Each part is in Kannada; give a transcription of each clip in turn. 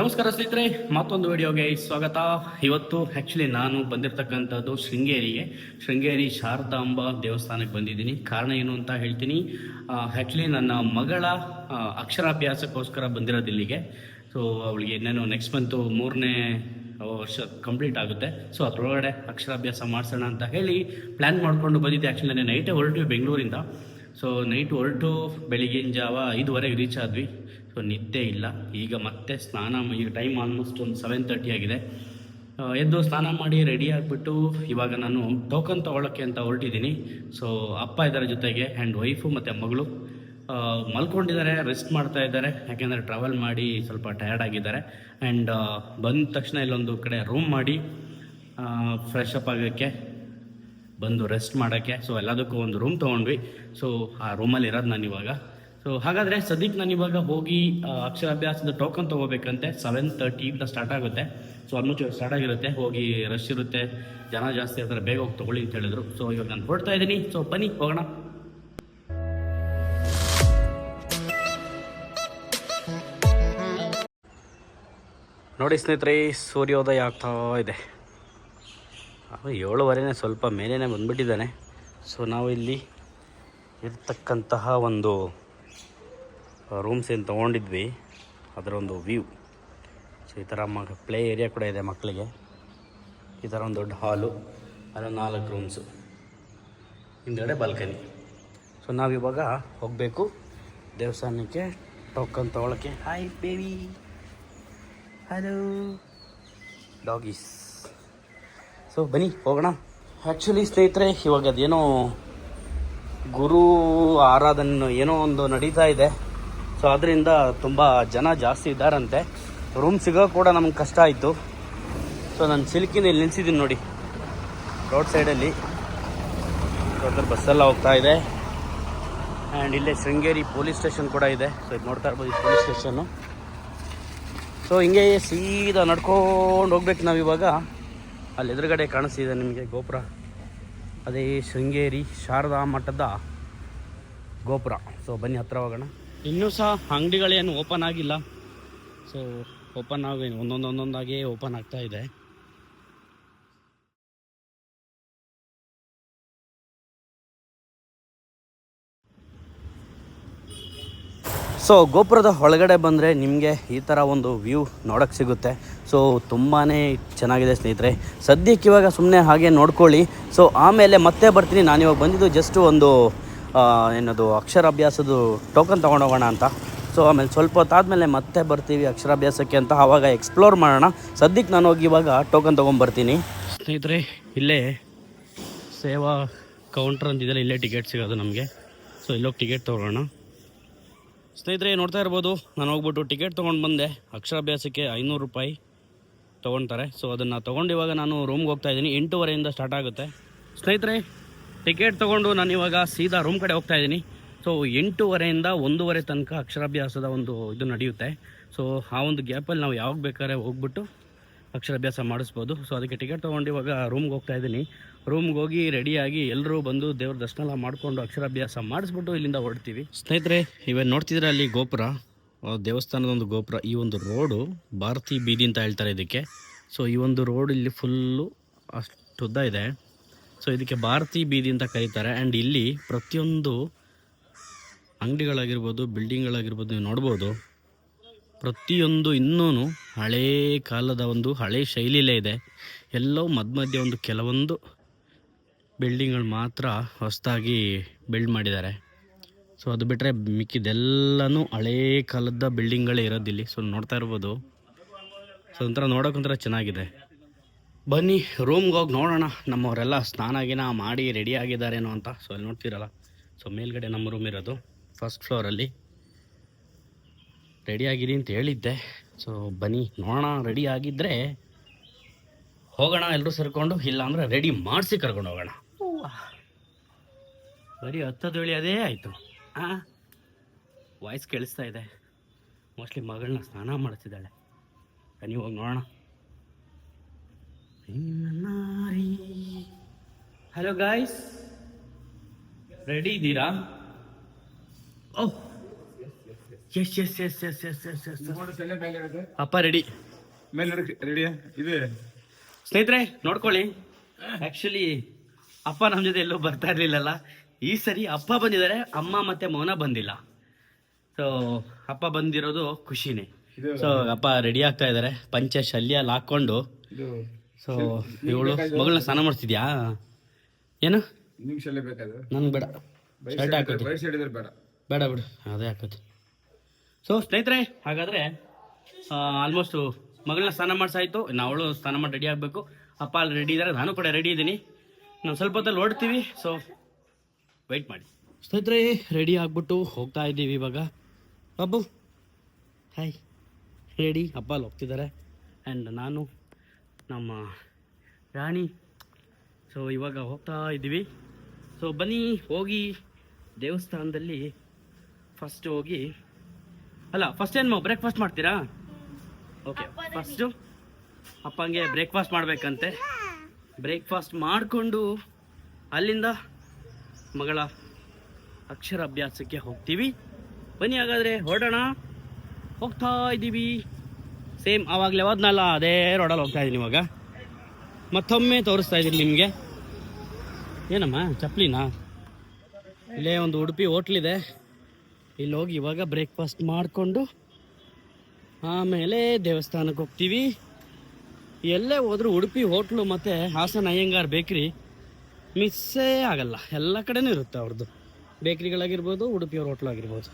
ನಮಸ್ಕಾರ ಸ್ನೇಹಿತರೆ, ಮತ್ತೊಂದು ವಿಡಿಯೋಗೆ ಸ್ವಾಗತ. ಇವತ್ತು ಆ್ಯಕ್ಚುಲಿ ನಾನು ಬಂದಿರತಕ್ಕಂಥದ್ದು ಶೃಂಗೇರಿ ಶಾರದಾಂಬ ದೇವಸ್ಥಾನಕ್ಕೆ ಬಂದಿದ್ದೀನಿ. ಕಾರಣ ಏನು ಅಂತ ಹೇಳ್ತೀನಿ. ಆ್ಯಕ್ಚುಲಿ ನನ್ನ ಮಗಳ ಅಕ್ಷರಾಭ್ಯಾಸಕ್ಕೋಸ್ಕರ ಬಂದಿರೋದು ಇಲ್ಲಿಗೆ. ಸೊ ಅವಳಿಗೆ ಇನ್ನೇನು ನೆಕ್ಸ್ಟ್ ಮಂತು 3ನೇ ವರ್ಷ ಕಂಪ್ಲೀಟ್ ಆಗುತ್ತೆ. ಸೊ ಅದರೊಳಗಡೆ ಅಕ್ಷರಾಭ್ಯಾಸ ಮಾಡಿಸೋಣ ಅಂತ ಹೇಳಿ ಪ್ಲ್ಯಾನ್ ಮಾಡಿಕೊಂಡು ಬಂದಿದ್ದೆ. ಆ್ಯಕ್ಚುಲಿ ನಾನು ನೈಟೇ ಹೊರಟ್ವಿ ಬೆಂಗಳೂರಿಂದ. ಸೊ ನೈಟ್ ಹೊರಟು ಬೆಳಿಗಿನ ಜಾವ 5:30ಗೆ ರೀಚ್ ಆದ್ವಿ. ಸೊ ನಿದ್ದೆ ಇಲ್ಲ. ಈಗ ಮತ್ತೆ ಸ್ನಾನ, ಈಗ ಟೈಮ್ ಆಲ್ಮೋಸ್ಟ್ ಒಂದು 7:30 ಆಗಿದೆ. ಎದ್ದು ಸ್ನಾನ ಮಾಡಿ ರೆಡಿ ಆಗಿಬಿಟ್ಟು ಇವಾಗ ನಾನು ಟೋಕನ್ ತೊಗೊಳಕ್ಕೆ ಅಂತ ಹೊರಟಿದ್ದೀನಿ. ಸೊ ಅಪ್ಪ ಇದ್ದಾರೆ ಜೊತೆಗೆ, ಆ್ಯಂಡ್ ವೈಫು ಮತ್ತು ಮಗಳು ಮಲ್ಕೊಂಡಿದ್ದಾರೆ, ರೆಸ್ಟ್ ಮಾಡ್ತಾ ಇದ್ದಾರೆ. ಯಾಕೆಂದರೆ ಟ್ರಾವೆಲ್ ಮಾಡಿ ಸ್ವಲ್ಪ ಟಯರ್ಡ್ ಆಗಿದ್ದಾರೆ. ಆ್ಯಂಡ್ ಬಂದ ತಕ್ಷಣ ಇಲ್ಲೊಂದು ಕಡೆ ರೂಮ್ ಮಾಡಿ ಫ್ರೆಶ್ ಅಪ್ ಆಗೋಕ್ಕೆ, ಬಂದು ರೆಸ್ಟ್ ಮಾಡೋಕ್ಕೆ, ಸೊ ಎಲ್ಲದಕ್ಕೂ ಒಂದು ರೂಮ್ ತೊಗೊಂಡ್ವಿ. ಸೊ ಆ ರೂಮಲ್ಲಿ ಇರೋದು ನಾನು ಇವಾಗ. ಸೊ ಹಾಗಾದರೆ ಸದ್ಯಕ್ಕೆ ನಾನು ಇವಾಗ ಹೋಗಿ ಅಕ್ಷರಾಭ್ಯಾಸದ ಟೋಕನ್ ತೊಗೋಬೇಕಂತೆ. 7:30 ಸ್ಟಾರ್ಟ್ ಆಗುತ್ತೆ. ಸೊ ಆಲ್ಮೋಸ್ಟ್ ಸ್ಟಾರ್ಟ್ ಆಗಿರುತ್ತೆ. ಹೋಗಿ ರಶ್ ಇರುತ್ತೆ, ಜನ ಜಾಸ್ತಿ ಇರ್ತಾರೆ, ಬೇಗ ಹೋಗಿ ತೊಗೊಳ್ಳಿ ಅಂತ ಹೇಳಿದ್ರು. ಸೊ ಇವಾಗ ನಾನು ಹೊರಡ್ತಾ ಇದ್ದೀನಿ. ಸೊ ಬನ್ನಿ ಹೋಗೋಣ. ನೋಡಿ ಸ್ನೇಹಿತರೆ, ಸೂರ್ಯೋದಯ ಆಗ್ತಾ ಇದೆ. 7:30 ಸ್ವಲ್ಪ ಮೇಲೇ ಬಂದುಬಿಟ್ಟಿದ್ದಾನೆ. ಸೊ ನಾವು ಇಲ್ಲಿ ಇರ್ತಕ್ಕಂತಹ ಒಂದು ರೂಮ್ಸ್ ಏನು ತೊಗೊಂಡಿದ್ವಿ, ಅದರ ಒಂದು ವ್ಯೂ. ಸೊ ಈ ಥರ ಪ್ಲೇ ಏರಿಯಾ ಕೂಡ ಇದೆ ಮಕ್ಕಳಿಗೆ. ಈ ಥರ ಒಂದು ದೊಡ್ಡ ಹಾಲು, ಅದರ 4 ರೂಮ್ಸು, ಹಿಂದೆಗಡೆ ಬಾಲ್ಕನಿ. ಸೊ ನಾವಿವಾಗ ಹೋಗಬೇಕು ದೇವಸ್ಥಾನಕ್ಕೆ ಟೋಕನ್ ತೊಗೊಳಕ್ಕೆ. Hi baby, hello doggies. So ಬನ್ನಿ ಹೋಗೋಣ. ಆ್ಯಕ್ಚುಲಿ ಸ್ನೇಹಿತರೆ, ಇವಾಗ ಅದೇನೋ ಗುರು ಆರಾಧನೆ ಏನೋ ಒಂದು ನಡೀತಾ ಇದೆ. ಸೊ ಅದರಿಂದ ತುಂಬ ಜನ ಜಾಸ್ತಿ ಇದ್ದಾರಂತೆ. ರೂಮ್ ಸಿಗೋ ಕೂಡ ನಮ್ಗೆ ಕಷ್ಟ ಆಯಿತು. ಸೊ ನಾನು ಸಿಲ್ಕಿನ ಇಲ್ಲಿ ನಿಲ್ಸಿದ್ದೀನಿ ನೋಡಿ, ರೋಡ್ ಸೈಡಲ್ಲಿ. ಅದ್ರ ಬಸ್ಸೆಲ್ಲ ಹೋಗ್ತಾ ಇದೆ. ಆ್ಯಂಡ್ ಇಲ್ಲೇ ಶೃಂಗೇರಿ ಪೊಲೀಸ್ ಸ್ಟೇಷನ್ ಕೂಡ ಇದೆ. ಸೊ ಇದು ನೋಡ್ತಾ ಇರ್ಬೋದು, ಈ ಪೊಲೀಸ್ ಸ್ಟೇಷನ್ನು. ಸೊ ಹಿಂಗೆ ಸೀದಾ ನಡ್ಕೊಂಡು ಹೋಗ್ಬೇಕು ನಾವಿವಾಗ. ಅಲ್ಲಿ ಎದುರುಗಡೆ ಕಾಣಿಸ್ತಿದೆ ನಿಮಗೆ ಗೋಪುರ, ಅದೇ ಶೃಂಗೇರಿ ಶಾರದಾ ಮಠದ ಗೋಪುರ. ಸೊ ಬನ್ನಿ ಹತ್ರ ಹೋಗೋಣ. ಇನ್ನೂ ಸಹ ಅಂಗಡಿಗಳೇನು ಓಪನ್ ಆಗಿಲ್ಲ. ಸೊ ಓಪನ್ ಆಗಿ ಒಂದೊಂದಾಗೇ ಓಪನ್ ಆಗ್ತಾ ಇದೆ. ಸೊ ಗೋಪುರದ ಒಳಗಡೆ ಬಂದರೆ ನಿಮಗೆ ಈ ಥರ ಒಂದು ವ್ಯೂ ನೋಡೋಕ್ಕೆ ಸಿಗುತ್ತೆ. ಸೊ ತುಂಬಾ ಚೆನ್ನಾಗಿದೆ ಸ್ನೇಹಿತರೆ. ಸದ್ಯಕ್ಕೆ ಇವಾಗ ಸುಮ್ಮನೆ ಹಾಗೆ ನೋಡ್ಕೊಳ್ಳಿ. ಸೊ ಆಮೇಲೆ ಮತ್ತೆ ಬರ್ತೀನಿ. ನಾನಿವಾಗ ಬಂದಿದ್ದು ಜಸ್ಟ್ ಒಂದು ಏನದು ಅಕ್ಷರಾಭ್ಯಾಸದ ಟೋಕನ್ ತೊಗೊಂಡೋಗೋಣ ಅಂತ. ಸೊ ಆಮೇಲೆ ಸ್ವಲ್ಪ ಹೊತ್ತಾದಮೇಲೆ ಮತ್ತೆ ಬರ್ತೀವಿ ಅಕ್ಷರಾಭ್ಯಾಸಕ್ಕೆ ಅಂತ. ಆವಾಗ ಎಕ್ಸ್ಪ್ಲೋರ್ ಮಾಡೋಣ. ಸದ್ಯಕ್ಕೆ ನಾನು ಹೋಗಿ ಇವಾಗ ಟೋಕನ್ ತೊಗೊಂಬರ್ತೀನಿ ಸ್ನೇಹಿತರೆ. ಇಲ್ಲೇ ಸೇವಾ ಕೌಂಟ್ರ್ ಅಂತಿದೆಯಲ್ಲ, ಇಲ್ಲೇ ಟಿಕೆಟ್ ಸಿಗೋದು ನಮಗೆ. ಸೊ ಇಲ್ಲೋಗಿ ಟಿಕೆಟ್ ತೊಗೊಳ್ಳೋಣ ಸ್ನೇಹಿತರೆ. ನೋಡ್ತಾ ಇರ್ಬೋದು, ನಾನು ಹೋಗ್ಬಿಟ್ಟು ಟಿಕೆಟ್ ತೊಗೊಂಡು ಬಂದೆ. ಅಕ್ಷರಾಭ್ಯಾಸಕ್ಕೆ 500 ರೂಪಾಯಿ ತೊಗೊಳ್ತಾರೆ. ಸೊ ಅದನ್ನು ತೊಗೊಂಡು ಇವಾಗ ನಾನು ರೂಮ್ಗೆ ಹೋಗ್ತಾಯಿದ್ದೀನಿ. 8:30 ಸ್ಟಾರ್ಟ್ ಆಗುತ್ತೆ ಸ್ನೇಹಿತರೆ. ಟಿಕೆಟ್ ತೊಗೊಂಡು ನಾನು ಇವಾಗ ಸೀದಾ ರೂಮ್ ಕಡೆ ಹೋಗ್ತಾಯಿದ್ದೀನಿ. ಸೊ 8:30 1:00 ತನಕ ಅಕ್ಷರಾಭ್ಯಾಸದ ಒಂದು ಇದು ನಡೆಯುತ್ತೆ. ಸೊ ಆ ಒಂದು ಗ್ಯಾಪಲ್ಲಿ ನಾವು ಯಾವಾಗ ಬೇಕಾದ್ರೆ ಹೋಗ್ಬಿಟ್ಟು ಅಕ್ಷರಾಭ್ಯಾಸ ಮಾಡಿಸ್ಬೋದು. ಸೊ ಅದಕ್ಕೆ ಟಿಕೆಟ್ ತೊಗೊಂಡು ಇವಾಗ ರೂಮ್ಗೆ ಹೋಗ್ತಾಯಿದ್ದೀನಿ. ರೂಮ್ಗೆ ಹೋಗಿ ರೆಡಿಯಾಗಿ ಎಲ್ಲರೂ ಬಂದು ದೇವ್ರ ದರ್ಶನ ಎಲ್ಲ ಮಾಡಿಕೊಂಡು ಅಕ್ಷರಾಭ್ಯಾಸ ಮಾಡಿಸ್ಬಿಟ್ಟು ಇಲ್ಲಿಂದ ಹೊರಡ್ತೀವಿ ಸ್ನೇಹಿತರೆ. ಇವಾಗ ನೋಡ್ತಿದ್ರೆ ಅಲ್ಲಿ ಗೋಪುರ, ದೇವಸ್ಥಾನದ ಒಂದು ಗೋಪುರ. ಈ ಒಂದು ರೋಡು ಭಾರತಿ ಬೀದಿ ಅಂತ ಹೇಳ್ತಾರೆ ಇದಕ್ಕೆ. ಸೊ ಈ ಒಂದು ರೋಡ್ ಇಲ್ಲಿ ಫುಲ್ಲು ಅಷ್ಟು ಉದ್ದ ಇದೆ. ಸೊ ಇದಕ್ಕೆ ಭಾರತಿ ಬೀದಿ ಅಂತ ಕರೀತಾರೆ. ಆ್ಯಂಡ್ ಇಲ್ಲಿ ಪ್ರತಿಯೊಂದು ಅಂಗಡಿಗಳಾಗಿರ್ಬೋದು, ಬಿಲ್ಡಿಂಗ್ಗಳಾಗಿರ್ಬೋದು, ನೀವು ನೋಡ್ಬೋದು. ಪ್ರತಿಯೊಂದು ಇನ್ನೂ ಹಳೇ ಕಾಲದ ಒಂದು ಹಳೇ ಶೈಲಿಯಲ್ಲೇ ಇದೆ. ಎಲ್ಲೋ ಮಧ್ಯೆ ಒಂದು ಕೆಲವೊಂದು ಬಿಲ್ಡಿಂಗ್ಗಳು ಮಾತ್ರ ಹೊಸದಾಗಿ ಬಿಲ್ಡ್ ಮಾಡಿದ್ದಾರೆ. ಸೊ ಅದು ಬಿಟ್ಟರೆ ಮಿಕ್ಕಿದೆಲ್ಲನೂ ಹಳೇ ಕಾಲದ ಬಿಲ್ಡಿಂಗ್ಗಳೇ ಇರೋದಿಲ್ಲಿ. ಸೊ ನೋಡ್ತಾ ಇರ್ಬೋದು. ಸೊ ಒಂಥರ ನೋಡೋಕೊಂಥರ ಚೆನ್ನಾಗಿದೆ. ಬನ್ನಿ ರೂಮ್ಗೆ ಹೋಗಿ ನೋಡೋಣ. ನಮ್ಮವರೆಲ್ಲ ಸ್ನಾನ ಮಾಡಿ ರೆಡಿ ಆಗಿದ್ದಾರೇನೋ ಅಂತ. ಸೊ ಅಲ್ಲಿ ನೋಡ್ತೀರಲ್ಲ, ಸೊ ಮೇಲ್ಗಡೆ ನಮ್ಮ ರೂಮ್ ಇರೋದು ಫಸ್ಟ್ ಫ್ಲೋರಲ್ಲಿ. ರೆಡಿ ಆಗಿರಿ ಅಂತ ಹೇಳಿದ್ದೆ. ಸೊ ಬನ್ನಿ ನೋಡೋಣ. ರೆಡಿ ಆಗಿದ್ದರೆ ಹೋಗೋಣ ಎಲ್ಲರೂ ಸೇರಿಕೊಂಡು, ಇಲ್ಲ ಅಂದರೆ ರೆಡಿ ಮಾಡಿಸಿ ಕರ್ಕೊಂಡು ಹೋಗೋಣ. ಬರೀ 10 ಅದೇ ಆಯಿತು. ವಾಯ್ಸ್ ಕೇಳಿಸ್ತಾ ಇದೆ. ಮೋಸ್ಟ್ಲಿ ಮಗಳನ್ನ ಸ್ನಾನ ಮಾಡಿಸಿದ್ದಾಳೆ. ಬನ್ನಿ ಹೋಗಿ ನೋಡೋಣ. ಹಲೋ ಗಾಯ್ಸ್, ರೆಡಿ ಇದ್ದೀರಾ? Oh yes yes yes yes yes yes yes ಅಪ್ಪ ರೆಡಿ ಮೇಲೆ ರೆಡಿಯಾ ಇದೆ ಸ್ನೇಹಿತರೆ ನೋಡ್ಕೊಳ್ಳಿ. ಆ್ಯಕ್ಚುಲಿ ಅಪ್ಪ ನಮ್ಮ ಜೊತೆ ಎಲ್ಲೂ ಬರ್ತಾ ಇರಲಿಲ್ಲಲ್ಲ, ಈ ಸರಿ ಅಪ್ಪ ಬಂದಿದ್ದಾರೆ, ಅಮ್ಮ ಮತ್ತು ಮೌನ ಬಂದಿಲ್ಲ. ಸೊ ಅಪ್ಪ ಬಂದಿರೋದು ಖುಷಿನೇ. ಸೊ ಅಪ್ಪ ರೆಡಿ ಆಗ್ತಾ ಇದ್ದಾರೆ ಪಂಚೆ ಶಲ್ಯ ಹಾಕ್ಕೊಂಡು. ಸೊ ಇವಳು ಮಗಳನ್ನ ಸ್ನಾನ ಮಾಡಿಸ್ತಿದ್ಯಾ ಏನು? ನಿಮಿಷಲ್ಲೇ ಬೇಕಾದ್ರೆ ನನಗೆ ಬೇಡ, ಶರ್ಟ್ ಹಾಕೋದು ಬೇಡ ಬೇಡ ಬಿಡು, ಅದೇ ಹಾಕೋದು. ಸೊ ಸ್ನೇಹಿತರೆ ಹಾಗಾದರೆ ಆಲ್ಮೋಸ್ಟು ಮಗಳನ್ನ ಸ್ನಾನ ಮಾಡಿಸಾಯ್ತು, ಅವಳು ಸ್ನಾನ ಮಾಡಿ ರೆಡಿ ಆಗಬೇಕು. ಅಪ್ಪ ಅಲ್ಲಿ ರೆಡಿ ಇದ್ದಾರೆ, ನಾನು ಕೂಡ ರೆಡಿ ಇದ್ದೀನಿ. ನಾವು ಸ್ವಲ್ಪ ಹೊತ್ತಲ್ಲಿ ಹೊರಡ್ತೀವಿ, ಸೊ ವೆಯ್ಟ್ ಮಾಡಿ. ಸ್ನೇಹಿತರೆ ರೆಡಿ ಆಗಿಬಿಟ್ಟು ಹೋಗ್ತಾ ಇದ್ದೀವಿ ಇವಾಗ. Babu hi, ready. ಅಪ್ಪ ಅಲ್ಲಿ ಹೋಗ್ತಿದ್ದಾರೆ ಆ್ಯಂಡ್ ನಾನು ನಮ್ಮ ರಾಣಿ. ಸೊ ಇವಾಗ ಹೋಗ್ತಾ ಇದ್ದೀವಿ. ಸೊ ಬನ್ನಿ ಹೋಗಿ ದೇವಸ್ಥಾನದಲ್ಲಿ ಫಸ್ಟ್ ಹೋಗಿ, ಅಲ್ಲ ಫಸ್ಟ್ ಏನು ಬ್ರೇಕ್ಫಾಸ್ಟ್ ಮಾಡ್ತೀರಾ? ಓಕೆ, ಫಸ್ಟು ಅಪ್ಪಂಗೆ ಬ್ರೇಕ್ಫಾಸ್ಟ್ ಮಾಡಬೇಕಂತೆ. ಬ್ರೇಕ್ಫಾಸ್ಟ್ ಮಾಡಿಕೊಂಡು ಅಲ್ಲಿಂದ ಮಗಳ ಅಕ್ಷರಾಭ್ಯಾಸಕ್ಕೆ ಹೋಗ್ತೀವಿ. ಬನ್ನಿ ಹಾಗಾದರೆ ಹೊರಡೋಣ. ಹೋಗ್ತಾ ಇದ್ದೀವಿ. ಸೇಮ್ ಆವಾಗಲೇ ಹೋದ್ನಲ್ಲ ಅದೇ ರೋಡಲ್ಲಿ ಹೋಗ್ತಾ ಇದ್ದೀನಿ ಇವಾಗ. ಮತ್ತೊಮ್ಮೆ ತೋರಿಸ್ತಾ ಇದ್ದೀನಿ ನಿಮಗೆ. ಏನಮ್ಮ ಚಪ್ಪಲಿನಾ? ಇಲ್ಲೇ ಒಂದು ಉಡುಪಿ ಹೋಟ್ಲಿದೆ, ಇಲ್ಲಿ ಹೋಗಿ ಇವಾಗ ಬ್ರೇಕ್ಫಾಸ್ಟ್ ಮಾಡಿಕೊಂಡು ಆಮೇಲೆ ದೇವಸ್ಥಾನಕ್ಕೆ ಹೋಗ್ತೀವಿ. ಎಲ್ಲೇ ಹೋದರೂ ಉಡುಪಿ ಹೋಟ್ಲು ಮತ್ತು ಹಾಸನ ಅಯ್ಯಂಗಾರ್ ಬೇಕ್ರಿ ಮಿಸ್ಸೇ ಆಗಲ್ಲ, ಎಲ್ಲ ಕಡೆನೂ ಇರುತ್ತೆ ಅವ್ರದ್ದು. ಬೇಕ್ರಿಗಳಾಗಿರ್ಬೋದು, ಉಡುಪಿಯವ್ರ ಹೋಟ್ಲು ಆಗಿರ್ಬೋದು.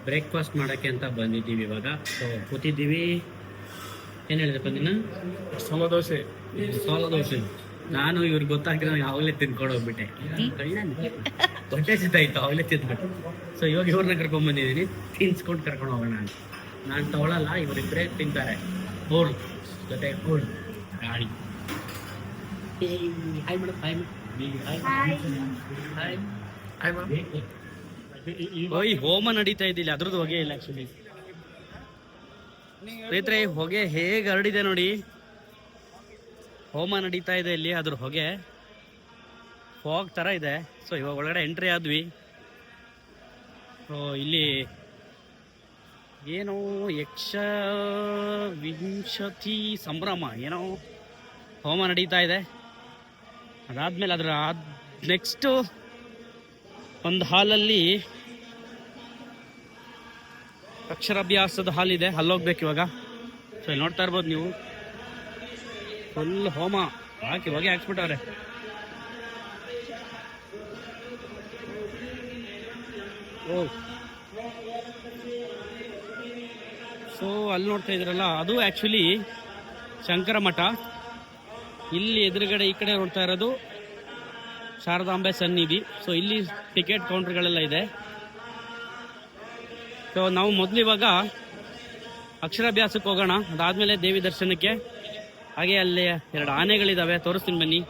ಬ್ರೇಕ್ಫಾಸ್ಟ್ ಮಾಡೋಕ್ಕೆ ಅಂತ ಬಂದಿದ್ದೀವಿ ಇವಾಗ. ಸೊ ಕೂತಿದ್ದೀವಿ. ಏನು ಹೇಳಿದಪ್ಪ ನೀನು? ಸೋಲೋ ದೋಸೆ. ನಾನು ಇವ್ರಿಗೆ ಗೊತ್ತಾಗ್ತಿರೋ ಯಾವಾಗಲೇ ತಿಂದ್ಕೊಂಡು ಹೋಗ್ಬಿಟ್ಟೆ. ಹೊಟ್ಟೆ ಸಿದ್ದಾಯಿತು, ಆವಾಗಲೇ ತಿಂದ್ಬಿಟ್ಟು. ಸೊ ಇವಾಗ ಇವ್ರನ್ನ ಕರ್ಕೊಂಡ್ಬಂದಿದ್ದೀನಿ, ತಿನ್ಸ್ಕೊಂಡು ಕರ್ಕೊಂಡು ಹೋಗೋಣ ಅಂತ. ನಾನು ತಗೊಳ್ಳಲ್ಲ, ಇವರಿಬ್ಬರೇ ತಿಂತಾರೆ. ಹೋಳು ಜೊತೆ ಹೋಳು ಗಾಡಿ. Hi madam, hi hi. ಓಯ್ ಹೋಮ ನಡೀತಾ ಇದ್ದಿಲ್ಲ, ಅದ್ರದ್ದು ಹೊಗೆ ಇಲ್ಲ ಆ್ಯಕ್ಚುಲಿ. ಸ್ನೇಹಿತರೆ ಹೊಗೆ ಹೇಗೆ ಹರಡಿದೆ ನೋಡಿ. ಹೋಮ ನಡೀತಾ ಇದೆ ಇಲ್ಲಿ, ಅದ್ರ ಹೊಗೆ ಫಾಗ್ ಥರ ಇದೆ. ಸೊ ಇವಾಗ ಒಳಗಡೆ ಎಂಟ್ರಿ ಆದ್ವಿ. ಸೊ ಇಲ್ಲಿ ಏನೋ ಯಕ್ಷ ವಿಂಶತಿ ಸಂಭ್ರಮ ಏನೋ ಹೋಮ ನಡೀತಾ ಇದೆ. ಅದಾದಮೇಲೆ ಅದರ ನೆಕ್ಸ್ಟು ಒಂದು ಹಾಲಲ್ಲಿ ಅಕ್ಷರಾಭ್ಯಾಸದ ಹಾಲಿದೆ, ಅಲ್ಲೋಗ್ಬೇಕು ಇವಾಗ. ಸೊ ಇಲ್ಲಿ ನೋಡ್ತಾ ಇರ್ಬೋದು ನೀವು, ಫುಲ್ ಹೋಮ ಹಾಕಿ ಹೊಗೆ ಹಾಕ್ಸ್ಬಿಟ್ಟವ್ರೆ. ಓ ಸೊ ಅಲ್ಲಿ ನೋಡ್ತಾ ಇದ್ರಲ್ಲ, ಅದು ಆ್ಯಕ್ಚುಲಿ ಶಂಕರ ಮಠ. ಇಲ್ಲಿ ಎದುರುಗಡೆ ಈ ಕಡೆ ನೋಡ್ತಾ ಇರೋದು ಶಾರದಾಂಬೆ ಸನ್ನಿಧಿ. ಸೊ ಇಲ್ಲಿ ಟಿಕೆಟ್ ಕೌಂಟರ್ಗಳೆಲ್ಲ ಇದೆ. ಸೊ ನಾವು ಮೊದಲು ಇವಾಗ ಅಕ್ಷರಾಭ್ಯಾಸಕ್ಕೆ ಹೋಗೋಣ, ಅದಾದಮೇಲೆ ದೇವಿ ದರ್ಶನಕ್ಕೆ. ಹಾಗೆ ಅಲ್ಲಿ 2 ಆನೆಗಳಿದ್ದಾವೆ, ತೋರಿಸ್ತೀನಿ ಬನ್ನಿ.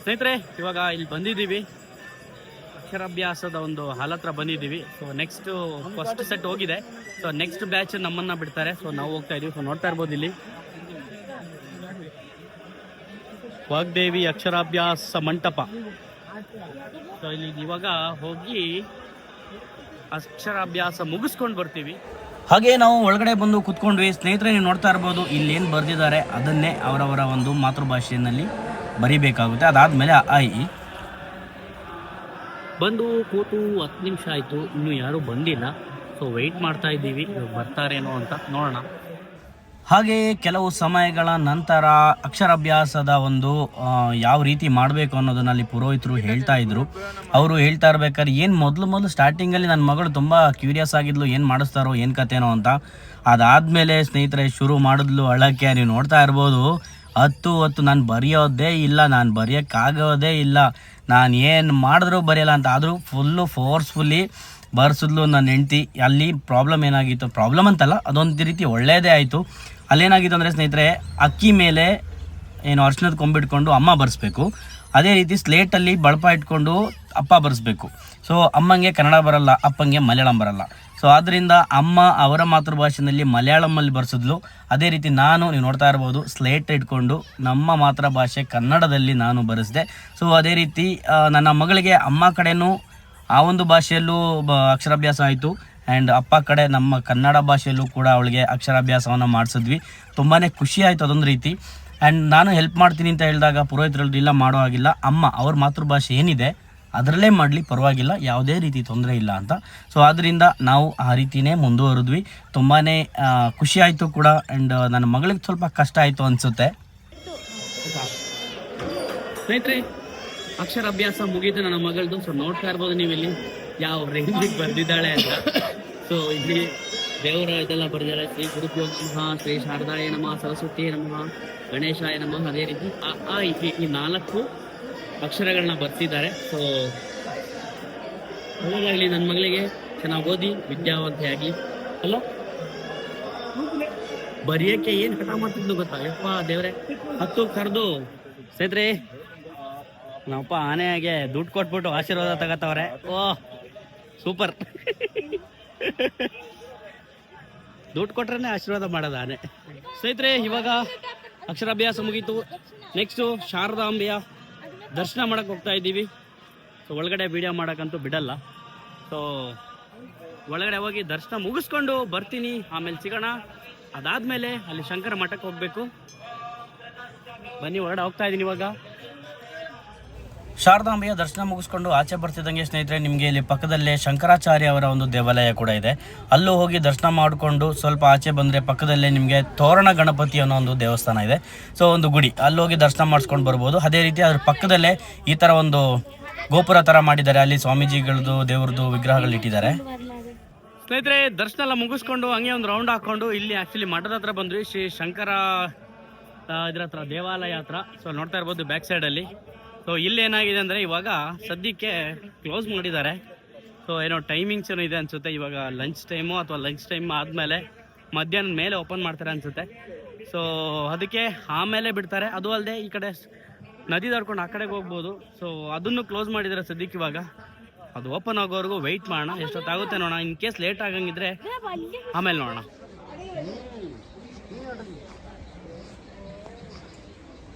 ಸ್ನೇಹಿತರೆ ಇವಾಗ ಇಲ್ಲಿ ಬಂದಿದ್ದೀವಿ, ಅಕ್ಷರಾಭ್ಯಾಸದ ಒಂದು ಹಾಲ್ ಹತ್ರ ಬಂದಿದ್ದೀವಿ. ಸೊ ನೆಕ್ಸ್ಟ್ ಫಸ್ಟ್ ಸೆಟ್ ಹೋಗಿದೆ. ಸೊ ನೆಕ್ಸ್ಟ್ ಬ್ಯಾಚ್ ನಮ್ಮನ್ನ ಬಿಡ್ತಾರೆ. ಸೊ ನಾವು ಹೋಗ್ತಾ ಇದೀವಿ. ಸೊ ನೋಡ್ತಾ ಇರ್ಬೋದು ಇಲ್ಲಿ ವಾಗ್ದೇವಿ ಅಕ್ಷರಾಭ್ಯಾಸ ಮಂಟಪ. ಸೊ ಇಲ್ಲಿ ಇವಾಗ ಹೋಗಿ ಅಕ್ಷರಾಭ್ಯಾಸ ಮುಗಿಸ್ಕೊಂಡು ಬರ್ತೀವಿ. ಹಾಗೆ ನಾವು ಒಳಗಡೆ ಬಂದು ಕುತ್ಕೊಂಡ್ವಿ. ಸ್ನೇಹಿತರೆ ನೀವು ನೋಡ್ತಾ ಇರ್ಬೋದು ಇಲ್ಲೇನು ಬರೆದಿದ್ದಾರೆ ಅದನ್ನೇ ಅವರವರ ಒಂದು ಮಾತೃಭಾಷೆಯಲ್ಲಿ ಬರಿಬೇಕಾಗುತ್ತೆ. ಅದಾದಮೇಲೆ ಐ ಬಂದು ಕೂತು 10 ನಿಮಿಷ ಆಯಿತು, ಇನ್ನೂ ಯಾರೂ ಬಂದಿಲ್ಲ. ಸೊ ವೆಯ್ಟ್ ಮಾಡ್ತಾ ಇದ್ದೀವಿ, ಬರ್ತಾರೇನೋ ಅಂತ ನೋಡೋಣ. ಹಾಗೆ ಕೆಲವು ಸಮಯಗಳ ನಂತರ ಅಕ್ಷರಾಭ್ಯಾಸದ ಒಂದು ಯಾವ ರೀತಿ ಮಾಡಬೇಕು ಅನ್ನೋದನ್ನ ಅಲ್ಲಿ ಪುರೋಹಿತರು ಹೇಳ್ತಾ ಇದ್ರು. ಅವರು ಹೇಳ್ತಾ ಇರ್ಬೇಕಾದ್ರೆ ಏನು ಮೊದಲು ಸ್ಟಾರ್ಟಿಂಗಲ್ಲಿ ನನ್ನ ಮಗಳು ತುಂಬ ಕ್ಯೂರಿಯಸ್ ಆಗಿದ್ಲು, ಏನು ಮಾಡಿಸ್ತಾರೋ ಏನು ಕತೆನೋ ಅಂತ. ಅದಾದಮೇಲೆ ಸ್ನೇಹಿತರೆ ಶುರು ಮಾಡಿದ್ಲು ಅಳಕ್ಕೆ. ನೀವು ನೋಡ್ತಾ ಇರ್ಬೋದು ಹೊತ್ತು ನಾನು ಬರೆಯೋದೇ ಇಲ್ಲ, ನಾನು ಬರೆಯೋಕ್ಕಾಗೋದೇ ಇಲ್ಲ, ನಾನು ಏನು ಮಾಡಿದ್ರೂ ಬರೆಯಲ್ಲ ಅಂತ. ಆದರೂ ಫುಲ್ಲು ಫೋರ್ಸ್ಫುಲ್ಲಿ ಬರ್ಸಿದ್ಲು ನನ್ನ ಹೆಂಡ್ತಿ. ಅಲ್ಲಿ ಪ್ರಾಬ್ಲಮ್ ಏನಾಗಿತ್ತು, ಪ್ರಾಬ್ಲಮ್ ಅಂತಲ್ಲ, ಅದೊಂದು ರೀತಿ ಒಳ್ಳೆಯದೇ ಆಯಿತು. ಅಲ್ಲೇನಾಗಿತ್ತು ಅಂದರೆ ಸ್ನೇಹಿತರೆ, ಅಕ್ಕಿ ಮೇಲೆ ಏನು ಅರ್ಶಿನದ ಕೊಂಬಿಟ್ಕೊಂಡು ಅಮ್ಮ ಬರೆಸ್ಬೇಕು, ಅದೇ ರೀತಿ ಸ್ಲೇಟಲ್ಲಿ ಬಳಪ ಇಟ್ಕೊಂಡು ಅಪ್ಪ ಬರೆಸ್ಬೇಕು. ಸೊ ಅಮ್ಮಂಗೆ ಕನ್ನಡ ಬರಲ್ಲ, ಅಪ್ಪಂಗೆ ಮಲಯಾಳಂ ಬರಲ್ಲ. ಸೊ ಆದ್ದರಿಂದ ಅಮ್ಮ ಅವರ ಮಾತೃಭಾಷೆಯಲ್ಲಿ ಮಲಯಾಳಮಲ್ಲಿ ಬರೆಸಿದ್ಲು. ಅದೇ ರೀತಿ ನಾನು, ನೀವು ನೋಡ್ತಾ ಇರ್ಬೋದು, ಸ್ಲೇಟ್ ಇಟ್ಕೊಂಡು ನಮ್ಮ ಮಾತೃಭಾಷೆ ಕನ್ನಡದಲ್ಲಿ ನಾನು ಬರೆಸಿದೆ. ಸೊ ಅದೇ ರೀತಿ ನನ್ನ ಮಗಳಿಗೆ ಅಮ್ಮ ಕಡೆನೂ ಆ ಒಂದು ಭಾಷೆಯಲ್ಲೂ ಅಕ್ಷರಾಭ್ಯಾಸ ಆಯಿತು, ಆ್ಯಂಡ್ ಅಪ್ಪ ಕಡೆ ನಮ್ಮ ಕನ್ನಡ ಭಾಷೆಯಲ್ಲೂ ಕೂಡ ಅವಳಿಗೆ ಅಕ್ಷರಾಭ್ಯಾಸವನ್ನು ಮಾಡಿಸಿದ್ವಿ. ತುಂಬಾ ಖುಷಿ ಆಯಿತು ಅದೊಂದು ರೀತಿ. ಆ್ಯಂಡ್ ನಾನು ಹೆಲ್ಪ್ ಮಾಡ್ತೀನಿ ಅಂತ ಹೇಳಿದಾಗ ಪುರೋಹಿತರಲ್ಲಿ ಇಲ್ಲ, ಮಾಡೋ ಆಗಿಲ್ಲ, ಅಮ್ಮ ಅವ್ರ ಮಾತೃಭಾಷೆ ಏನಿದೆ ಅದರಲ್ಲೇ ಮಾಡಲಿ, ಪರವಾಗಿಲ್ಲ, ಯಾವುದೇ ರೀತಿ ತೊಂದರೆ ಇಲ್ಲ ಅಂತ. ಸೊ ಆದ್ದರಿಂದ ನಾವು ಆ ರೀತಿಯೇ ಮುಂದುವರೆದ್ವಿ. ತುಂಬಾ ಖುಷಿ ಆಯಿತು ಕೂಡ. ಆ್ಯಂಡ್ ನನ್ನ ಮಗಳಿಗೆ ಸ್ವಲ್ಪ ಕಷ್ಟ ಆಯಿತು ಅನಿಸುತ್ತೆ. ಸ್ನೇಹಿತರೆ, ಅಕ್ಷರಾಭ್ಯಾಸ ಮುಗೀತು ನನ್ನ ಮಗಳದು. ಸೊ ನೋಡ್ತಾ ಇರ್ಬೋದು ನೀವಿಲ್ಲಿ ಯಾವ ರೇಂಜಿಗೆ ಬರ್ದಿದ್ದಾಳೆ ಅಂತ. ಸೊ ಇಲ್ಲಿ ದೇವರ ಇದೆಲ್ಲ ಬರೆದಿದ್ದಾಳೆ. ಶ್ರೀ ಗುರುಭ್ಯೋ ನಮಃ, ಶ್ರೀ ಶಾರದಾಯ ನಮಃ, ಸರಸ್ವತಿಯೇ ನಮಃ, ಗಣೇಶಾಯ ನಮಃ. ಅದೇ ರೀತಿ ಈ 4 ಅಕ್ಷರಗಳನ್ನ ಬರ್ತಿದ್ದಾರೆ. ಸೊ ಒಳ್ಳೆದಾಗಲಿ ನನ್ನ ಮಗಳಿಗೆ, ಚೆನ್ನಾಗಿ ಓದಿ ವಿದ್ಯಾವಂತೆಯಾಗಿ. ಅಲ್ಲ, ಬರೆಯೋಕ್ಕೆ ಏನು ಹಠ ಮಾಡ್ತಿದ್ದು ಗೊತ್ತಾ ಯಪ್ಪ ದೇವ್ರೆ. 10 ಕರೆದು ಸ್ನೇಹಿತರೆ, ನಮ್ಮಪ್ಪ ಆನೆಯಾಗೆ ದುಡ್ಡು ಕೊಟ್ಬಿಟ್ಟು ಆಶೀರ್ವಾದ ತಗೋತವ್ರೆ. ಓಹ್ ಸೂಪರ್. ದುಡ್ಡು ಕೊಟ್ರೆ ಆಶೀರ್ವಾದ ಮಾಡೋದು ಆನೆ. ಸ್ನೇಹಿತರೆ, ಇವಾಗ ಅಕ್ಷರಾಭ್ಯಾಸ ಮುಗೀತು. ನೆಕ್ಸ್ಟು ಶಾರದಾಂಬೆಯ ದರ್ಶನ ಮಾಡೋಕ್ಕೆ ಹೋಗ್ತಾ ಇದ್ದೀವಿ. ಸೊ ಒಳಗಡೆ ವೀಡಿಯೋ ಮಾಡೋಕ್ಕಂತೂ ಬಿಡಲ್ಲ. ಸೊ ಒಳಗಡೆ ಹೋಗಿ ದರ್ಶನ ಮುಗಿಸ್ಕೊಂಡು ಬರ್ತೀನಿ, ಆಮೇಲೆ ಸಿಗೋಣ. ಅದಾದಮೇಲೆ ಅಲ್ಲಿ ಶಂಕರ ಮಠಕ್ಕೆ ಹೋಗಬೇಕು. ಬನ್ನಿ, ಹೊರಗಡೆ ಹೋಗ್ತಾ ಇದ್ದೀನಿ ಇವಾಗ. ಶಾರದಾಂಬೆಯ ದರ್ಶನ ಮುಗಿಸ್ಕೊಂಡು ಆಚೆ ಬರ್ತಿದ್ದಂಗೆ ಸ್ನೇಹಿತರೆ, ನಿಮಗೆ ಇಲ್ಲಿ ಪಕ್ಕದಲ್ಲೇ ಶಂಕರಾಚಾರ್ಯ ಅವರ ಒಂದು ದೇವಾಲಯ ಕೂಡ ಇದೆ. ಅಲ್ಲೂ ಹೋಗಿ ದರ್ಶನ ಮಾಡಿಕೊಂಡು ಸ್ವಲ್ಪ ಆಚೆ ಬಂದರೆ ಪಕ್ಕದಲ್ಲೇ ನಿಮಗೆ ತೋರಣ ಗಣಪತಿ ಅನ್ನೋ ಒಂದು ದೇವಸ್ಥಾನ ಇದೆ. ಸೊ ಒಂದು ಗುಡಿ, ಅಲ್ಲಿ ಹೋಗಿ ದರ್ಶನ ಮಾಡಿಸ್ಕೊಂಡು ಬರ್ಬೋದು. ಅದೇ ರೀತಿ ಅದ್ರ ಪಕ್ಕದಲ್ಲೇ ಈ ಥರ ಒಂದು ಗೋಪುರ ಥರ ಮಾಡಿದ್ದಾರೆ. ಅಲ್ಲಿ ಸ್ವಾಮೀಜಿಗಳದ್ದು ದೇವ್ರದ್ದು ವಿಗ್ರಹಗಳು ಇಟ್ಟಿದ್ದಾರೆ. ಸ್ನೇಹಿತರೆ, ದರ್ಶನ ಎಲ್ಲ ಮುಗಿಸ್ಕೊಂಡು ಹಂಗೆ ಒಂದು ರೌಂಡ್ ಹಾಕ್ಕೊಂಡು ಇಲ್ಲಿ ಆ್ಯಕ್ಚುಲಿ ಮಠದ ಹತ್ರ ಬಂದ್ವಿ, ಶ್ರೀ ಶಂಕರ ಇದ್ರ ಹತ್ರ, ದೇವಾಲಯ ಹತ್ರ. ಸೊ ನೋಡ್ತಾ ಇರ್ಬೋದು ಬ್ಯಾಕ್ ಸೈಡಲ್ಲಿ. ಸೊ ಇಲ್ಲಿ ಏನಾಗಿದೆ ಅಂದರೆ ಇವಾಗ ಸದ್ಯಕ್ಕೆ ಕ್ಲೋಸ್ ಮಾಡಿದ್ದಾರೆ. ಸೊ ಏನೋ ಟೈಮಿಂಗ್ಸ್ ಏನೋ ಇದೆ ಅನಿಸುತ್ತೆ. ಇವಾಗ ಲಂಚ್ ಟೈಮು ಅಥವಾ ಲಂಚ್ ಟೈಮ್ ಆದಮೇಲೆ ಮಧ್ಯಾಹ್ನದ ಮೇಲೆ ಓಪನ್ ಮಾಡ್ತಾರೆ ಅನಿಸುತ್ತೆ. ಸೊ ಅದಕ್ಕೆ ಆಮೇಲೆ ಬಿಡ್ತಾರೆ. ಅದು ಅಲ್ಲದೆ ಈ ಕಡೆ ನದಿ ದಾಡ್ಕೊಂಡು ಆ ಕಡೆಗೆ ಹೋಗ್ಬೋದು. ಸೊ ಅದನ್ನು ಕ್ಲೋಸ್ ಮಾಡಿದ್ದಾರೆ ಸದ್ಯಕ್ಕೆ. ಇವಾಗ ಅದು ಓಪನ್ ಆಗೋವರೆಗೂ ವೆಯ್ಟ್ ಮಾಡೋಣ, ಎಷ್ಟೊತ್ತಾಗುತ್ತೆ ನೋಡೋಣ. ಇನ್ ಕೇಸ್ ಲೇಟ್ ಆಗಂಗಿದ್ರೆ ಆಮೇಲೆ ನೋಡೋಣ.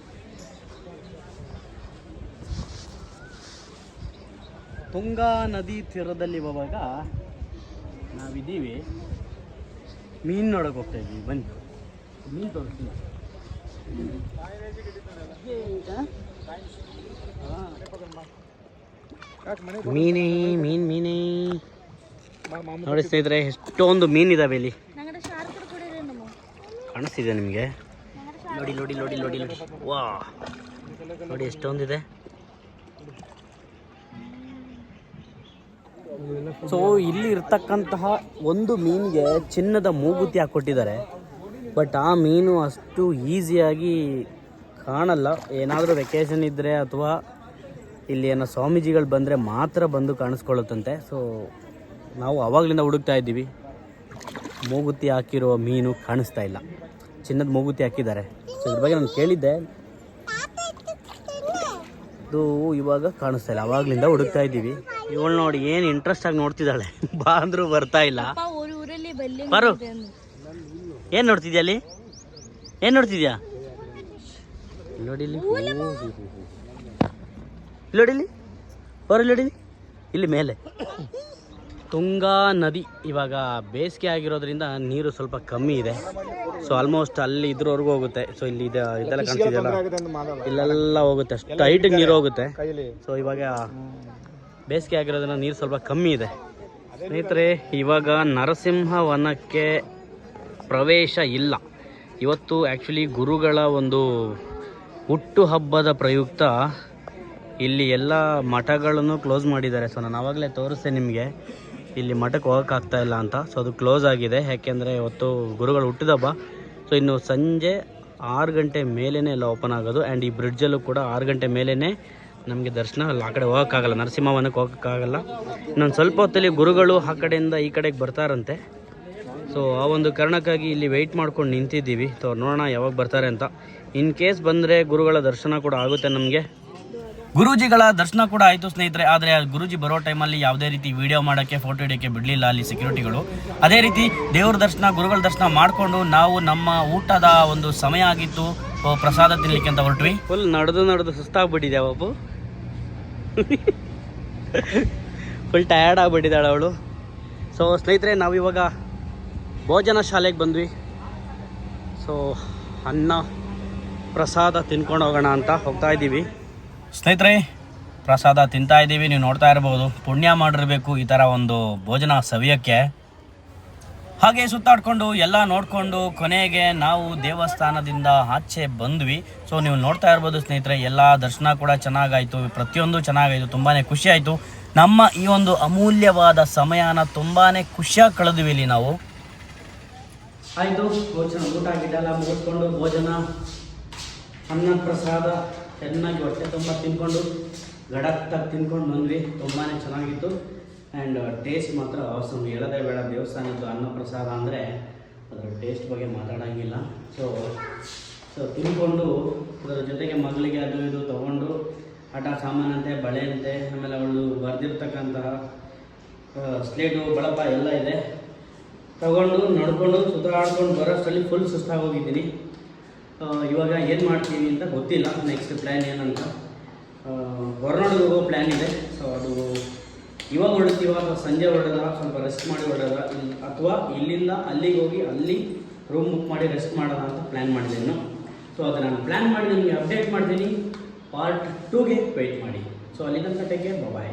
ತುಂಗಾ ನದಿ ತೀರದಲ್ಲಿ ಇವಾಗ ನಾವಿದ್ದೀವಿ. ಮೀನು ನೋಡೋಕೆ ಹೋಗ್ತಾ ಇದ್ದೀವಿ. ಬನ್ನಿ, ಮೀನು ತೋರಿಸ್ತೀನಿ. ಮೀನೇ ಮೀನೇ ನೋಡಿ ಸ್ನೇಹಿತರೆ, ಎಷ್ಟೊಂದು ಮೀನಿದಾವೆ ಇಲ್ಲಿ. ಕಾಣಿಸ್ತಿದೆ ನಿಮಗೆ? ನೋಡಿ ನೋಡಿ ನೋಡಿ ನೋಡಿ ನೋಡಿ, ವಾ ನೋಡಿ ಎಷ್ಟೊಂದಿದೆ. ಸೊ ಇಲ್ಲಿ ಇರ್ತಕ್ಕಂತಹ ಒಂದು ಮೀನಿಗೆ ಚಿನ್ನದ ಮೂಗುತಿ ಹಾಕ್ಕೊಟ್ಟಿದ್ದಾರೆ. ಬಟ್ ಆ ಮೀನು ಅಷ್ಟು ಈಸಿಯಾಗಿ ಕಾಣಲ್ಲ. ಏನಾದರೂ ವೆಕೇಷನ್ ಇದ್ದರೆ ಅಥವಾ ಇಲ್ಲಿ ಏನೋ ಸ್ವಾಮೀಜಿಗಳು ಬಂದರೆ ಮಾತ್ರ ಬಂದು ಕಾಣಿಸ್ಕೊಳ್ಳುತ್ತಂತೆ. ಸೊ ನಾವು ಆವಾಗಲಿಂದ ಹುಡುಕ್ತಾ ಇದ್ದೀವಿ. ಮೂಗುತಿ ಹಾಕಿರೋ ಮೀನು ಕಾಣಿಸ್ತಾ ಇಲ್ಲ. ಚಿನ್ನದ ಮೂಗುತಿ ಹಾಕಿದ್ದಾರೆ. ಸೊ ಇದ್ರ ಬಗ್ಗೆ ನಾನು ಕೇಳಿದ್ದೆ, ಅದು ಇವಾಗ ಕಾಣಿಸ್ತಾ ಇಲ್ಲ. ಆವಾಗಲಿಂದ ಹುಡುಕ್ತಾ ಇದ್ದೀವಿ. ಇವಳು ನೋಡಿ ಏನು ಇಂಟ್ರೆಸ್ಟ್ ಆಗಿ ನೋಡ್ತಿದ್ದಾಳೆ. ಬಾ ಅಂದ್ರೂ ಬರ್ತಾ ಇಲ್ಲ. ಬರು, ಏನು ನೋಡ್ತಿದ್ಯಾ ಅಲ್ಲಿ? ಏನು ನೋಡ್ತಿದ್ಯಾ? ನೋಡಿಲಿ ನೋಡಿಲಿ, ಬರು ನೋಡಿಲಿ, ಇಲ್ಲಿ ಮೇಲೆ ತುಂಗಾ ನದಿ. ಇವಾಗ ಬೇಸಿಗೆ ಆಗಿರೋದ್ರಿಂದ ನೀರು ಸ್ವಲ್ಪ ಕಮ್ಮಿ ಇದೆ. ಸೊ ಆಲ್ಮೋಸ್ಟ್ ಅಲ್ಲಿ ಇದ್ರವರೆಗೂ ಹೋಗುತ್ತೆ. ಸೊ ಇಲ್ಲಿ ಇದೆಲ್ಲ ಕಾಣಿಸ್ತಿದೆಯಲ್ಲ, ಇಲ್ಲೆಲ್ಲ ಹೋಗುತ್ತೆ, ಅಷ್ಟು ಹೈಟಿಗೆ ನೀರು ಹೋಗುತ್ತೆ. ಸೊ ಇವಾಗ ಬೇಸಿಗೆ ಆಗಿರೋದ್ರಿಂದ ನೀರು ಸ್ವಲ್ಪ ಕಮ್ಮಿ ಇದೆ. ಸ್ನೇಹಿತರೆ, ಇವಾಗ ನರಸಿಂಹ ವನಕ್ಕೆ ಪ್ರವೇಶ ಇಲ್ಲ. ಇವತ್ತು ಆ್ಯಕ್ಚುಲಿ ಗುರುಗಳ ಒಂದು ಹುಟ್ಟು ಹಬ್ಬದ ಪ್ರಯುಕ್ತ ಇಲ್ಲಿ ಎಲ್ಲ ಮಠಗಳನ್ನು ಕ್ಲೋಸ್ ಮಾಡಿದ್ದಾರೆ. ಸೊ ನಾನು ಆವಾಗಲೇ ತೋರಿಸ್ದೆ ನಿಮಗೆ, ಇಲ್ಲಿ ಮಠಕ್ಕೆ ಹೋಗೋಕ್ಕಾಗ್ತಾ ಇಲ್ಲ ಅಂತ. ಸೊ ಅದು ಕ್ಲೋಸ್ ಆಗಿದೆ, ಯಾಕೆಂದರೆ ಇವತ್ತು ಗುರುಗಳು ಹುಟ್ಟಿದಬ್ಬ. ಸೊ ಇನ್ನು ಸಂಜೆ 6 ಗಂಟೆ ಮೇಲೇ ಎಲ್ಲ ಓಪನ್ ಆಗೋದು. ಆ್ಯಂಡ್ ಈ ಬ್ರಿಡ್ಜಲ್ಲೂ ಕೂಡ 6 ಗಂಟೆ ಮೇಲೇ ನಮಗೆ ದರ್ಶನ. ಅಲ್ಲಿ ಆ ಕಡೆ ಹೋಗೋಕ್ಕಾಗಲ್ಲ, ನರಸಿಂಹವನಕ್ಕೆ ಹೋಗೋಕ್ಕಾಗಲ್ಲ. ಇನ್ನೊಂದು ಸ್ವಲ್ಪ ಹೊತ್ತಲ್ಲಿ ಗುರುಗಳು ಆ ಕಡೆಯಿಂದ ಈ ಕಡೆಗೆ ಬರ್ತಾರಂತೆ. ಸೊ ಆ ಒಂದು ಕಾರಣಕ್ಕಾಗಿ ಇಲ್ಲಿ ವೆಯ್ಟ್ ಮಾಡ್ಕೊಂಡು ನಿಂತಿದ್ದೀವಿ. ಸೊ ನೋಡೋಣ ಯಾವಾಗ ಬರ್ತಾರೆ ಅಂತ. ಇನ್ ಕೇಸ್ ಬಂದರೆ ಗುರುಗಳ ದರ್ಶನ ಕೂಡ ಆಗುತ್ತೆ ನಮಗೆ. ಗುರೂಜಿಗಳ ದರ್ಶನ ಕೂಡ ಆಯಿತು ಸ್ನೇಹಿತರೆ. ಆದರೆ ಗುರೂಜಿ ಬರೋ ಟೈಮಲ್ಲಿ ಯಾವುದೇ ರೀತಿ ವಿಡಿಯೋ ಮಾಡೋಕ್ಕೆ, ಫೋಟೋ ಹಿಡಿಯೋಕ್ಕೆ ಬಿಡಲಿಲ್ಲ ಅಲ್ಲಿ ಸೆಕ್ಯೂರಿಟಿಗಳು. ಅದೇ ರೀತಿ ದೇವ್ರ ದರ್ಶನ, ಗುರುಗಳ ದರ್ಶನ ಮಾಡಿಕೊಂಡು ನಾವು ನಮ್ಮ ಊಟದ ಒಂದು ಸಮಯ ಆಗಿತ್ತು, ಪ್ರಸಾದ ತಿನ್ನಲಿಕ್ಕೆ ಅಂತ ಹೊರಟ್ವಿ. ಫುಲ್ ನಡೆದು ಸುಸ್ತಾಗ್ಬಿಟ್ಟಿದೆ ಬಾಬು. ಫುಲ್ ಟಯರ್ಡ್ ಆಗಿಬಿಟ್ಟಿದ್ದಾಳೆ ಅವಳು. ಸೊ ಸ್ನೇಹಿತರೆ, ನಾವಿವಾಗ ಭೋಜನ ಶಾಲೆಗೆ ಬಂದ್ವಿ. ಸೊ ಅನ್ನ ಪ್ರಸಾದ ತಿನ್ಕೊಂಡು ಹೋಗೋಣ ಅಂತ ಹೋಗ್ತಾ ಇದ್ದೀವಿ ಸ್ನೇಹಿತರೆ. ಪ್ರಸಾದ ತಿಂತಾ ಇದ್ದೀವಿ, ನೀವು ನೋಡ್ತಾ ಇರ್ಬೋದು. ಪುಣ್ಯ ಮಾಡಿರಬೇಕು ಈ ಥರ ಒಂದು ಭೋಜನ ಸವಿಯೋಕ್ಕೆ. ಹಾಗೆ ಸುತ್ತಾಡ್ಕೊಂಡು ಎಲ್ಲ ನೋಡಿಕೊಂಡು ಕೊನೆಗೆ ನಾವು ದೇವಸ್ಥಾನದಿಂದ ಆಚೆ ಬಂದ್ವಿ. ಸೊ ನೀವು ನೋಡ್ತಾ ಇರ್ಬೋದು ಸ್ನೇಹಿತರೆ, ಎಲ್ಲ ದರ್ಶನ ಕೂಡ ಚೆನ್ನಾಗಾಯಿತು, ಪ್ರತಿಯೊಂದು ಚೆನ್ನಾಗಾಯಿತು. ತುಂಬಾ ಖುಷಿ ಆಯಿತು. ನಮ್ಮ ಈ ಒಂದು ಅಮೂಲ್ಯವಾದ ಸಮಯನ ತುಂಬಾ ಖುಷಿಯಾಗಿ ಕಳೆದ್ವಿ ಇಲ್ಲಿ ನಾವು. ಆಯಿತು, ಊಟ ಆಗಿದ್ದೆಲ್ಲ ಮುಗಿಸ್ಕೊಂಡು ಭೋಜನ, ಅನ್ನ ಪ್ರಸಾದ ಚೆನ್ನಾಗಿ ಹೊಟ್ಟೆ ತುಂಬ ತಿನ್ಕೊಂಡು ಗಡತ್ತಾಗಿ ತಿನ್ಕೊಂಡು ಬಂದ್ವಿ. ತುಂಬಾ ಚೆನ್ನಾಗಿತ್ತು. ಆ್ಯಂಡ್ ಟೇಸ್ಟ್ ಮಾತ್ರ ಅವಸಮ್, ಹೇಳೋದೇ ಬೇಡ. ದೇವಸ್ಥಾನದ್ದು ಅನ್ನ ಪ್ರಸಾದ ಅಂದರೆ ಅದರ ಟೇಸ್ಟ್ ಬಗ್ಗೆ ಮಾತಾಡೋಂಗಿಲ್ಲ. ಸೊ ತಿನ್ಕೊಂಡು ಅದರ ಜೊತೆಗೆ ಮಗಳಿಗೆ ಅದು ಇದು ತೊಗೊಂಡು ಆಟ ಸಾಮಾನಂತೆ, ಬಳೆ ಅಂತೆ, ಆಮೇಲೆ ಅವಳು ಬರೆದಿರ್ತಕ್ಕಂತಹ ಸ್ಲೇಟು, ಬಳಪ ಎಲ್ಲ ಇದೆ, ತಗೊಂಡು ನಡ್ಕೊಂಡು ಸುತ್ತಾಡ್ಕೊಂಡು ಬರೋಷ್ಟರಲ್ಲಿ ಫುಲ್ ಸುಸ್ತಾಗಿ ಹೋಗಿದ್ದೀನಿ. ಇವಾಗ ಏನು ಮಾಡ್ತೀವಿ ಅಂತ ಗೊತ್ತಿಲ್ಲ. ನೆಕ್ಸ್ಟ್ ಪ್ಲ್ಯಾನ್ ಏನಂತ, ಹೊರನಾಡಿಗೆ ಹೋಗೋ ಪ್ಲ್ಯಾನ್ ಇದೆ. ಸೊ ಅದು ಇವಾಗ ಹೊರಡ್ತೀವ ಅಥವಾ ಸಂಜೆ ಹೊರಡೋದ, ಸ್ವಲ್ಪ ರೆಸ್ಟ್ ಮಾಡಿ ಹೊರಡೋದ, ಅಥವಾ ಇಲ್ಲಿಂದ ಅಲ್ಲಿಗೆ ಹೋಗಿ ಅಲ್ಲಿ ರೂಮ್ ಬುಕ್ ಮಾಡಿ ರೆಸ್ಟ್ ಮಾಡೋಣ ಅಂತ ಪ್ಲ್ಯಾನ್ ಮಾಡಿದ್ದೀನಿ. ಸೊ ಅದು ನಾನು ಪ್ಲ್ಯಾನ್ ಮಾಡಿ ನಿಮಗೆ ಅಪ್ಡೇಟ್ ಮಾಡ್ತೀನಿ. ಪಾರ್ಟ್ 2ಗೆ ವೆಯ್ಟ್ ಮಾಡಿ. ಸೊ ಅಲ್ಲಿ ತನಕ ಟೇಕ್ ಕೇರ್, ಬಾಯ್.